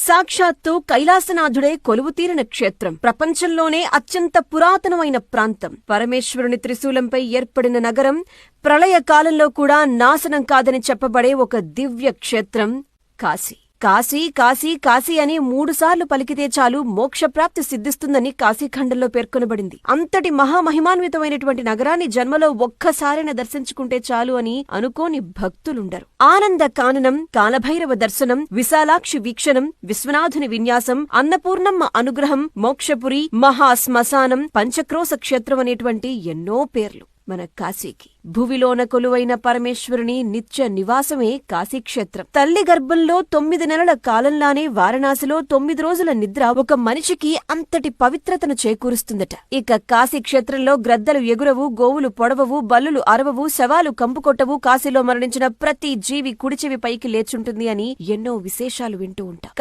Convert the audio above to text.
సాక్షాత్తు కైలాసనాథుడే కొలువుతీరిన క్షేత్రం. ప్రపంచంలోనే అత్యంత పురాతనమైన ప్రాంతం. పరమేశ్వరుని త్రిశూలంపై ఏర్పడిన నగరం. ప్రళయకాలంలో కూడా నాశనం కాదని చెప్పబడే ఒక దివ్య క్షేత్రం కాశీ. కాశీ కాశీ కాశీ అని 3 సార్లు పలికితే చాలు మోక్షప్రాప్తి సిద్ధిస్తుందని కాశీఖండంలో పేర్కొనబడింది. అంతటి మహామహిమాన్వితమైనటువంటి నగరాన్ని జన్మలో ఒక్కసారైనా దర్శించుకుంటే చాలు అని అనుకోని భక్తులుండరు. ఆనంద కాననం, కాలభైరవ దర్శనం, విశాలాక్షి వీక్షణం, విశ్వనాథుని విన్యాసం, అన్నపూర్ణమ్మ అనుగ్రహం, మోక్షపురి, మహాశ్మశానం, పంచక్రోశ క్షేత్రం అనేటువంటి ఎన్నో పేర్లు మన కాశీకి. భువిలోన కొలువైన పరమేశ్వరుని నిత్య నివాసమే కాశీక్షేత్రం. తల్లి గర్భంలో 9 నెలల కాలంలానే వారణాసిలో 9 రోజుల నిద్ర ఒక మనిషికి అంతటి పవిత్రతను చేకూరుస్తుందట. ఇక కాశీక్షేత్రంలో గ్రద్దలు ఎగురవు, గోవులు పొడవవు, బల్లులు అరవవు, శవాలు కంపుకొట్టవు, కాశీలో మరణించిన ప్రతి జీవి కుడిచెవి పైకి లేచుంటుంది అని ఎన్నో విశేషాలు వింటూ ఉంటాం.